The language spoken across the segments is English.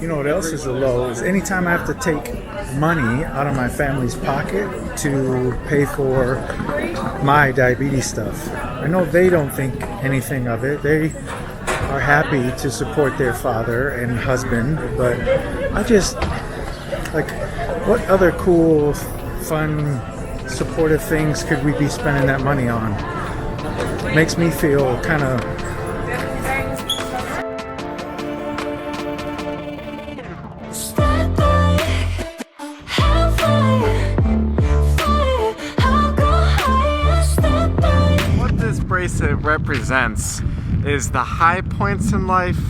You know what else is a low is anytime I have to take money out of my family's pocket to pay for my diabetes stuff. I know they don't think anything of it. They are happy to support their father and husband, but I just, like, what other cool, fun, supportive things could we be spending that money on? Makes me feel kind of bracelet represents is the high points in life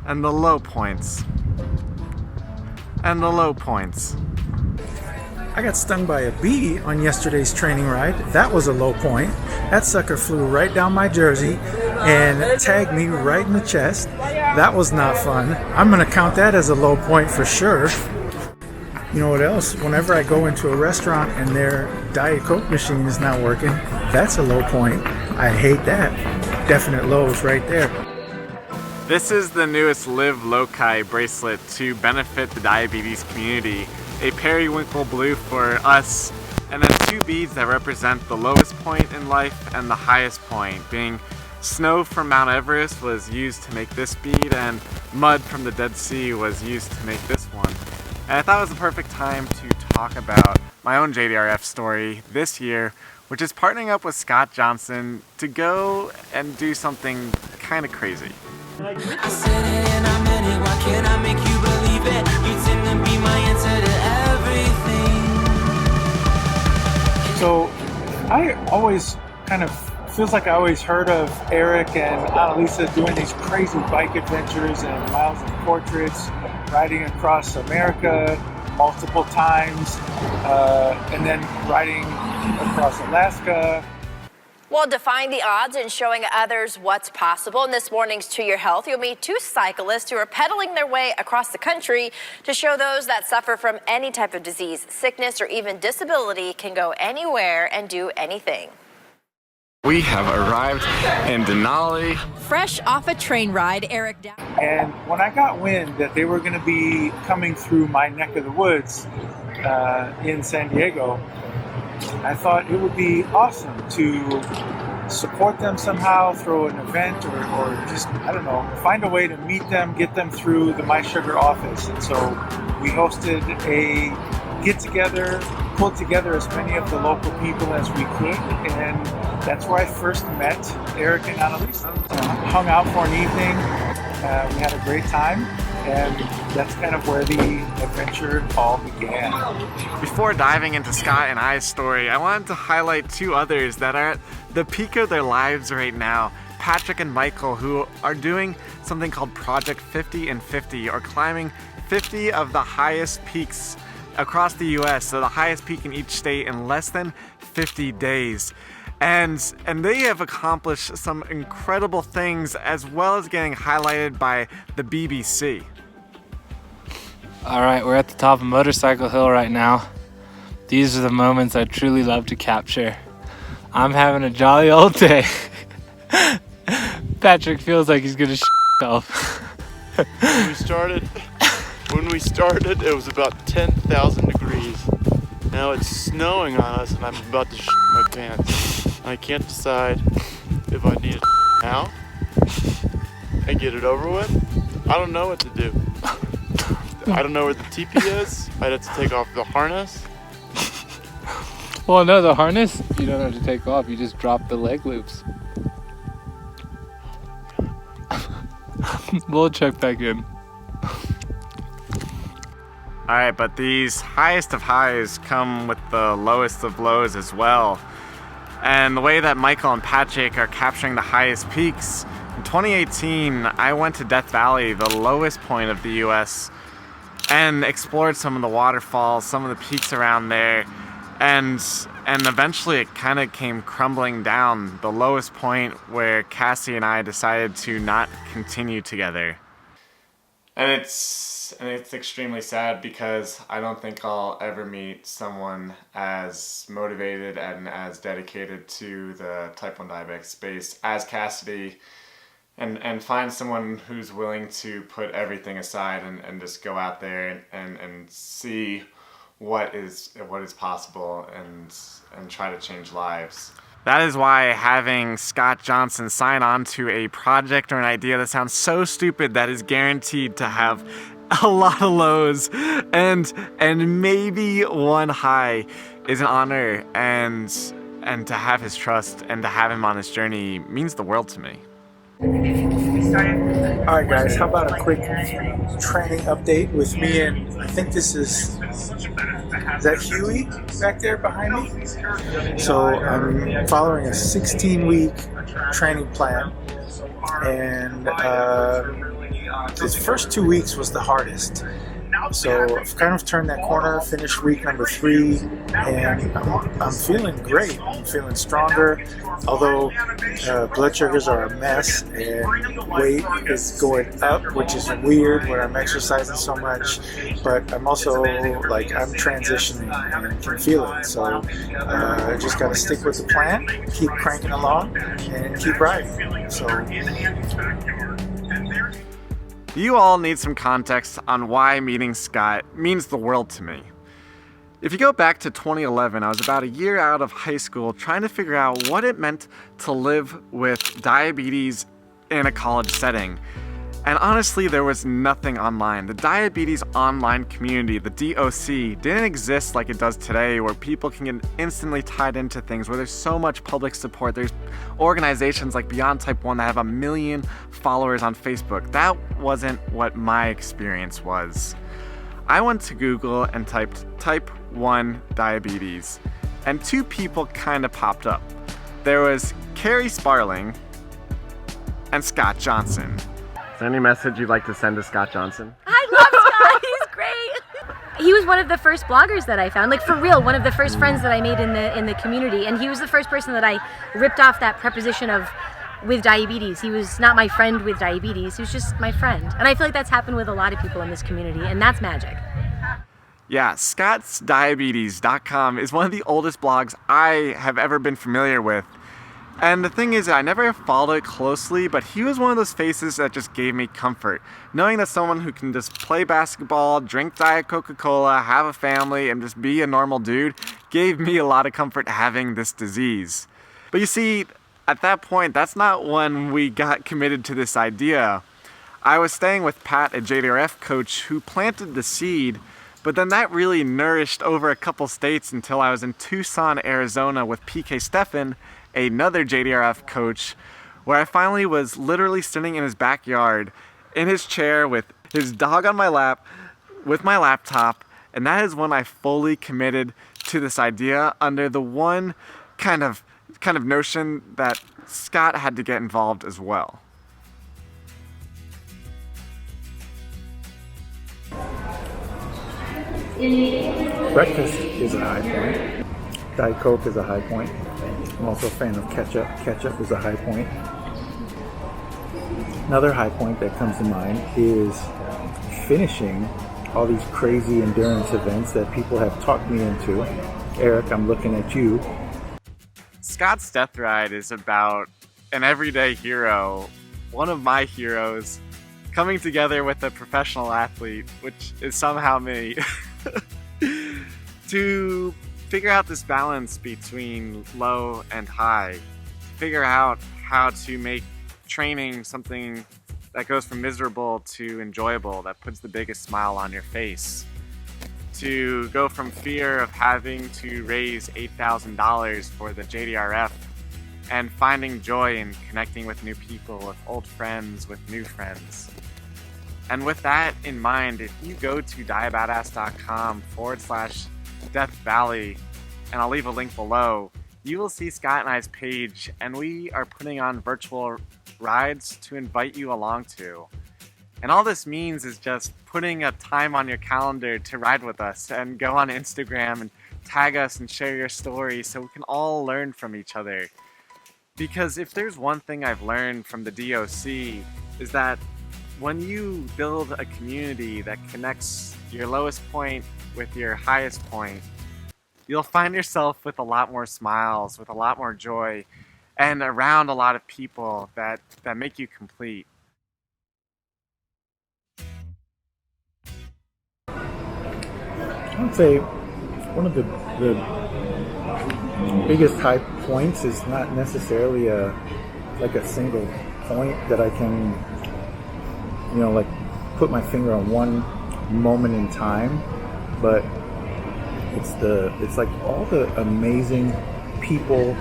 and the low points. And the low points. I got stung by a bee on yesterday's training ride. That was a low point. That sucker flew right down my jersey and tagged me right in the chest. That was not fun. I'm gonna count that as a low point for sure. You know what else? Whenever I go into a restaurant and their Diet Coke machine is not working, that's a low point. I hate that. Definite lows right there. This is the newest Live Loci bracelet to benefit the diabetes community. A periwinkle blue for us, and then two beads that represent the lowest point in life and the highest point, being snow from Mount Everest was used to make this bead, and mud from the Dead Sea was used to make this one. And I thought it was the perfect time to talk about my own JDRF story this year, which is partnering up with Scott Johnson to go and do something kind of crazy. I said it and I meant it, why can't I make you believe it? You tend to be my answer to everything. So I always kind of feels like I always heard of Erik and Annalisa doing these crazy bike adventures and miles of portraits, riding across America multiple times, and then riding across Alaska. Well, defying the odds and showing others what's possible. In this morning's To Your Health, you'll meet two cyclists who are pedaling their way across the country to show those that suffer from any type of disease, sickness, or even disability can go anywhere and do anything. We have arrived in Denali. Fresh off a train ride, Erik Douds. And when I got wind that they were going to be coming through my neck of the woods in San Diego, I thought it would be awesome to support them somehow, throw an event, or just, I don't know, find a way to meet them, get them through the My Sugar office. And so we hosted a get-together, pulled together as many of the local people as we could, and that's where I first met Erik and Annalisa. Hung out for an evening, we had a great time, and that's kind of where the adventure all began. Before diving into Scott and I's story, I wanted to highlight two others that are at the peak of their lives right now. Patrick and Michael, who are doing something called Project 50 and 50, or climbing 50 of the highest peaks across the US, so the highest peak in each state in less than 50 days. And they have accomplished some incredible things, as well as getting highlighted by the BBC. All right, we're at the top of Motorcycle Hill right now. These are the moments I truly love to capture. I'm having a jolly old day. Patrick feels like he's gonna himself. When we started, it was about 10,000 degrees. Now it's snowing on us and I'm about to shit my pants. I can't decide if I need it now and get it over with. I don't know what to do. I don't know where the teepee is. I'd have to take off the harness. Well, no, the harness, you don't have to take off. You just drop the leg loops. We'll check back in. Alright, but these highest of highs come with the lowest of lows as well. And the way that Michael and Patrick are capturing the highest peaks, in 2018, I went to Death Valley, the lowest point of the US, and explored some of the waterfalls, some of the peaks around there, and eventually it kind of came crumbling down, the lowest point where Cassie and I decided to not continue together. And it's extremely sad because I don't think I'll ever meet someone as motivated and as dedicated to the type 1 diabetic space as Cassidy and find someone who's willing to put everything aside and just go out there and see what is possible and try to change lives. That is why having Scott Johnson sign on to a project or an idea that sounds so stupid that is guaranteed to have a lot of lows and maybe one high is an honor, and to have his trust and to have him on this journey means the world to me. Alright guys, how about a quick training update with me and I think this is that Huey back there behind me? So I'm following a 16-week training plan, and the first 2 weeks was the hardest. So I've kind of turned that corner, finished week number 3, and I'm feeling great. I'm feeling stronger, although blood sugars are a mess and weight is going up, which is weird when I'm exercising so much, but I'm also I'm transitioning and can feel it. So I just got to stick with the plan, keep cranking along, and keep riding. So. You all need some context on why meeting Scott means the world to me. If you go back to 2011, I was about a year out of high school trying to figure out what it meant to live with diabetes in a college setting. And honestly, there was nothing online. The diabetes online community, the DOC, didn't exist like it does today, where people can get instantly tied into things, where there's so much public support. There's organizations like Beyond Type 1 that have 1 million followers on Facebook. That wasn't what my experience was. I went to Google and typed type 1 diabetes, and 2 people kind of popped up. There was Carrie Sparling and Scott Johnson. Is there any message you'd like to send to Scott Johnson? I love Scott. He's great. He was one of the first bloggers that I found, like for real, one of the first friends that I made in the community, and he was the first person that I ripped off that preposition of with diabetes. He was not my friend with diabetes, he was just my friend. And I feel like that's happened with a lot of people in this community, and that's magic. Yeah, scottsdiabetes.com is one of the oldest blogs I have ever been familiar with. And the thing is, I never followed it closely, but he was one of those faces that just gave me comfort. Knowing that someone who can just play basketball, drink Diet Coca-Cola, have a family, and just be a normal dude gave me a lot of comfort having this disease. But you see, at that point, that's not when we got committed to this idea. I was staying with Pat, a JDRF coach, who planted the seed, but then that really nourished over a couple states until I was in Tucson, Arizona with PK Steffen, another JDRF coach, where I finally was literally sitting in his backyard in his chair with his dog on my lap with my laptop, and that is when I fully committed to this idea under the one kind of notion that Scott had to get involved as well. Breakfast is a high point. Diet Coke is a high point. I'm also a fan of ketchup. Ketchup is a high point. Another high point that comes to mind is finishing all these crazy endurance events that people have talked me into. Eric, I'm looking at you. Scott's Death Ride is about an everyday hero, one of my heroes, coming together with a professional athlete, which is somehow me, to figure out this balance between low and high, figure out how to make training something that goes from miserable to enjoyable, that puts the biggest smile on your face, to go from fear of having to raise $8,000 for the JDRF and finding joy in connecting with new people, with old friends, with new friends. And with that in mind, if you go to diabadass.com/Death Valley, and I'll leave a link below, you will see Scott and I's page, and we are putting on virtual rides to invite you along to. And all this means is just putting a time on your calendar to ride with us and go on Instagram and tag us and share your story so we can all learn from each other. Because if there's one thing I've learned from the DOC is that when you build a community that connects your lowest point with your highest point, you'll find yourself with a lot more smiles, with a lot more joy, and around a lot of people that make you complete. I would say one of the biggest high points is not necessarily like a single point that I can, like put my finger on one moment in time, but it's like all the amazing people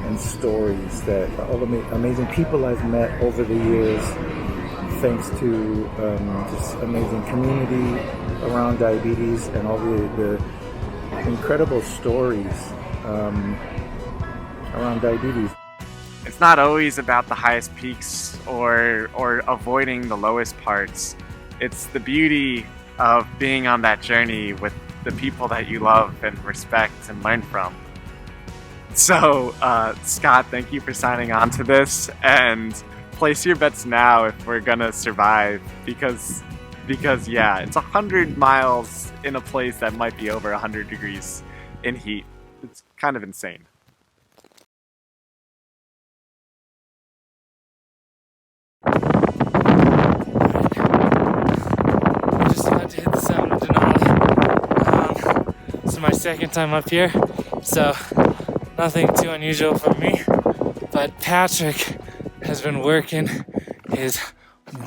and stories that all the amazing people I've met over the years, thanks to this amazing community around diabetes and all the incredible stories around diabetes. It's not always about the highest peaks or avoiding the lowest parts. It's the beauty of being on that journey with the people that you love and respect and learn from. So, Scott, thank you for signing on to this, and place your bets now if we're gonna survive, because yeah, it's 100 miles in a place that might be over 100 degrees in heat. It's kind of insane. Just about to hit the summit of Denali. This is my second time up here, so nothing too unusual for me. But Patrick has been working his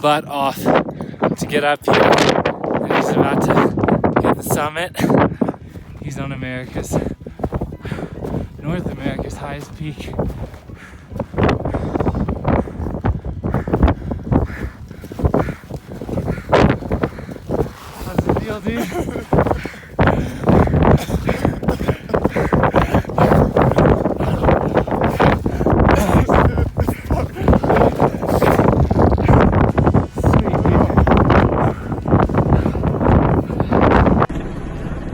butt off to get up here, and he's about to hit the summit. He's on North America's highest peak. How's the deal, dude?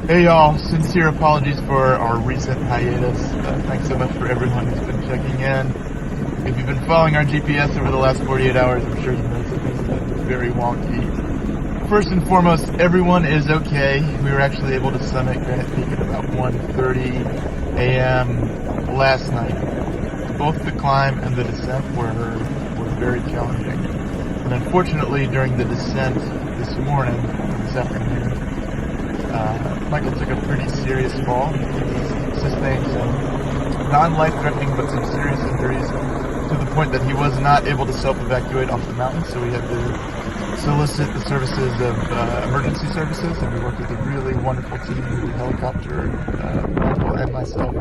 Hey y'all, sincere apologies for our recent hiatus. Thanks so much for everyone who's been checking in. If you've been following our GPS over the last 48 hours, I'm sure you noticed that things have been very wonky. First and foremost, everyone is okay. We were actually able to summit Granite Peak at about 1:30 a.m. last night. Both the climb and the descent were very challenging. And unfortunately, during the descent this afternoon, Michael took a pretty serious fall. He sustained some non-life-threatening but some serious injuries to the point that he was not able to self-evacuate off the mountain, so we had to solicit the services of emergency services, and we worked with a really wonderful team who helicoptered Michael and myself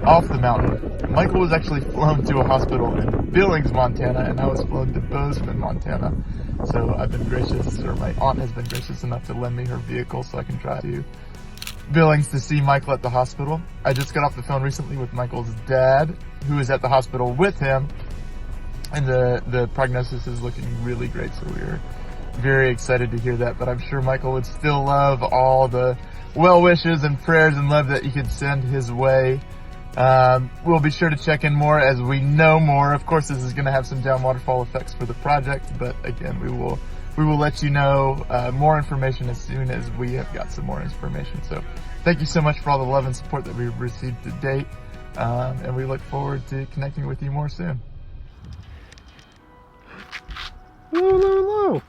off the mountain. Michael was actually flown to a hospital in Billings, Montana, and I was flown to Bozeman, Montana. So I've been gracious, or my aunt has been gracious enough to lend me her vehicle so I can drive to Billings to see Michael at the hospital. I just got off the phone recently with Michael's dad, who is at the hospital with him, and the prognosis is looking really great, so we're very excited to hear that. But I'm sure Michael would still love all the well wishes and prayers and love that you could send his way. We'll be sure to check in more as we know more. Of course, this is going to have some down waterfall effects for the project, but again, we will let you know more information as soon as we have got some more information. So thank you so much for all the love and support that we've received to date, and we look forward to connecting with you more soon. Woo.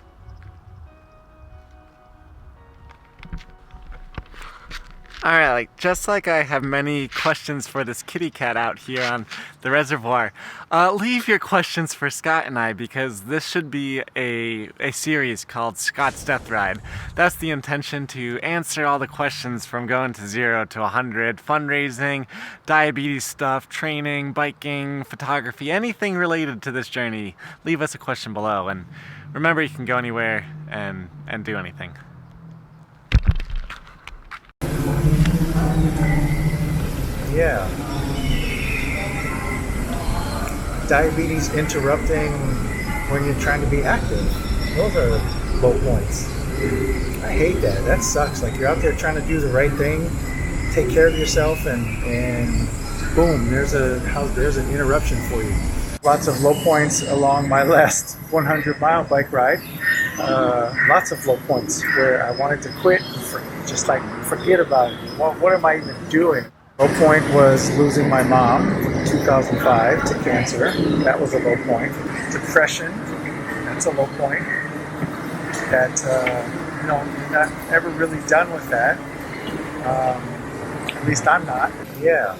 Alright, just like I have many questions for this kitty cat out here on the reservoir, leave your questions for Scott and I, because this should be a series called Scott's Death Ride. That's the intention, to answer all the questions from going to 0 to 100, fundraising, diabetes stuff, training, biking, photography, anything related to this journey. Leave us a question below, and remember, you can go anywhere and do anything. Yeah. Diabetes interrupting when you're trying to be active. Those are low points. I hate that. That sucks. Like, you're out there trying to do the right thing, take care of yourself, and boom, there's an interruption for you. Lots of low points along my last 100-mile bike ride. Lots of low points where I wanted to quit and just forget about it. What am I even doing? Low point was losing my mom 2 2005 to cancer. That was a low point. Depression, that's a low point. That, not ever really done with that. At least I'm not. Yeah.